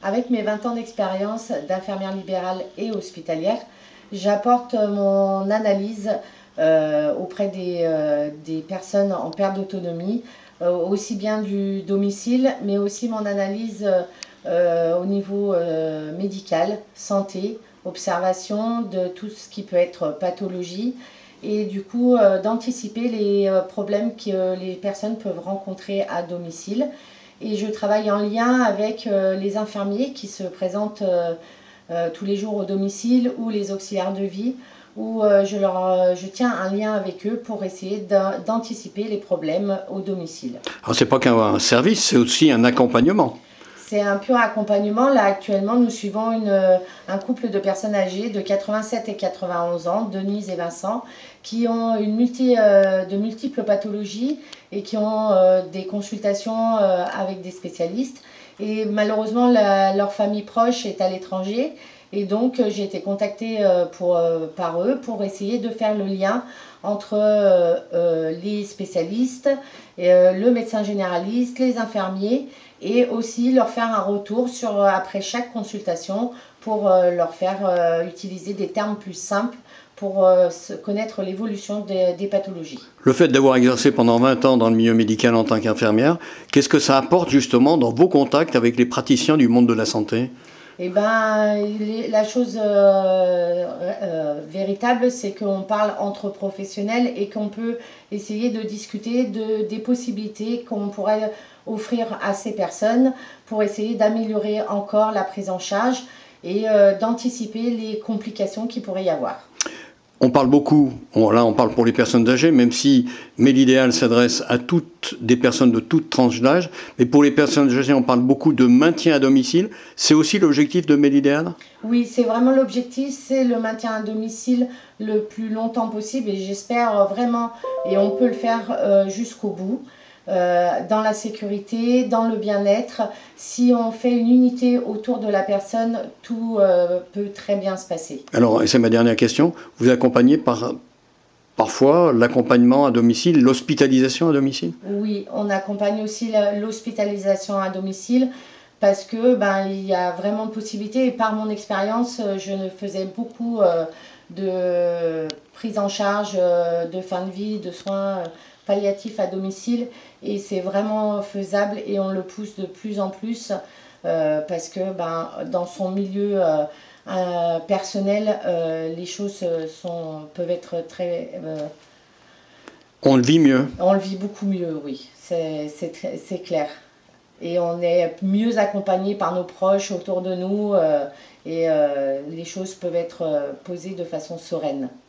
Avec mes 20 ans d'expérience d'infirmière libérale et hospitalière, j'apporte mon analyse auprès des personnes en perte d'autonomie, aussi bien du domicile, mais aussi mon analyse au niveau médical, santé, observation de tout ce qui peut être pathologie, et du coup d'anticiper les problèmes que les personnes peuvent rencontrer à domicile. Et je travaille en lien avec les infirmiers qui se présentent tous les jours au domicile, ou les auxiliaires de vie, où je tiens un lien avec eux pour essayer d'anticiper les problèmes au domicile. Alors c'est pas qu'un service, c'est aussi un accompagnement. C'est un pur accompagnement. Là, actuellement, nous suivons un couple de personnes âgées de 87 et 91 ans, Denise et Vincent, qui ont de multiples pathologies et qui ont des consultations avec des spécialistes. Et malheureusement, leur famille proche est à l'étranger. Et donc, j'ai été contactée par eux pour essayer de faire le lien entre les spécialistes, le médecin généraliste, les infirmiers, et aussi leur faire un retour après chaque consultation pour leur faire utiliser des termes plus simples pour connaître l'évolution des pathologies. Le fait d'avoir exercé pendant 20 ans dans le milieu médical en tant qu'infirmière, qu'est-ce que ça apporte justement dans vos contacts avec les praticiens du monde de la santé? Eh ben, la chose véritable, c'est qu'on parle entre professionnels et qu'on peut essayer de discuter des possibilités qu'on pourrait offrir à ces personnes pour essayer d'améliorer encore la prise en charge et d'anticiper les complications qu'il pourrait y avoir. On parle beaucoup, là on parle pour les personnes âgées, même si Médidéal s'adresse à toutes des personnes de toute tranche d'âge, mais pour les personnes âgées on parle beaucoup de maintien à domicile. C'est aussi l'objectif de Médidéal? Oui, c'est vraiment l'objectif, c'est le maintien à domicile le plus longtemps possible, et j'espère vraiment, et on peut le faire jusqu'au bout, dans la sécurité, dans le bien-être. Si on fait une unité autour de la personne, tout peut très bien se passer. Alors, et c'est ma dernière question, vous accompagnez parfois l'accompagnement à domicile, l'hospitalisation à domicile? Oui, on accompagne aussi l'hospitalisation à domicile parce que il y a vraiment possibilité, et par mon expérience, je faisais beaucoup de prise en charge de fin de vie, de soins palliatifs à domicile, et c'est vraiment faisable et on le pousse de plus en plus parce que dans son milieu personnel, les choses peuvent être très On le vit mieux. on le vit beaucoup mieux, oui, c'est clair. Et on est mieux accompagné par nos proches autour de nous, et les choses peuvent être posées de façon sereine.